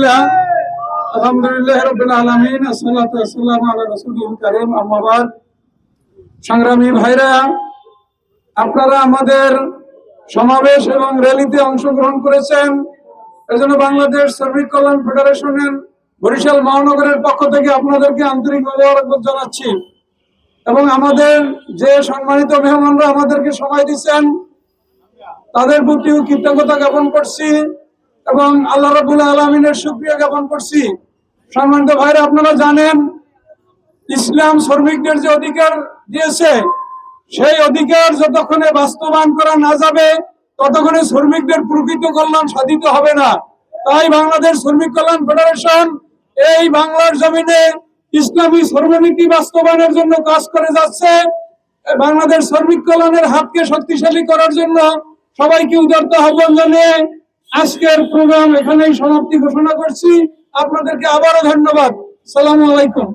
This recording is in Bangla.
বিসমিল্লাহ আলহামদুলিল্লাহ রাব্বিল আলামিন আসসালাতু ওয়াসসালামু আলা রাসূলিল কারীম আম্মা বাদ। সংগ্রামী ভাইরা, আপনারা আমাদের সমাবেশ এবং র্যালিতে অংশগ্রহণ করেছেন। এজন্য বাংলাদেশ শ্রমিক কল্যাণ ফেডারেশনের বরিশাল মহানগরের পক্ষ থেকে আপনাদেরকে আন্তরিক মোবারকবাদ জানাচ্ছি এবং আমাদের যে সম্মানিত মেহমানরা আমাদেরকে সময় দিচ্ছেন তাদের প্রতিও কৃতজ্ঞতা জ্ঞাপন করছি এবং আল্লাহ রাব্বুল আলামিনের শুকরিয়া জ্ঞাপন করছি। সম্মানিত ভাইরা, আপনারা জানেন ইসলাম শ্রমিকদের যে অধিকার দিয়েছে সেই অধিকার যতক্ষণে বাস্তবায়ন করা না যাবে ততক্ষণে শ্রমিকদের প্রকৃত কল্যাণ সাধিত হবে না। তাই বাংলাদেশ শ্রমিক কল্যাণ ফেডারেশন এই বাংলার জমিনে ইসলামী শ্রমনীতি বাস্তবায়নের জন্য কাজ করে যাচ্ছে। বাংলাদেশ শ্রমিক কল্যাণের হাতকে শক্তিশালী করার জন্য সবাইকে উদারতা আহ্বান জানিয়ে আজকের প্রোগ্রাম এখানেই সমাপ্তি ঘোষণা করছি। আপনাদেরকে আবারও ধন্যবাদ। আসসালামু আলাইকুম।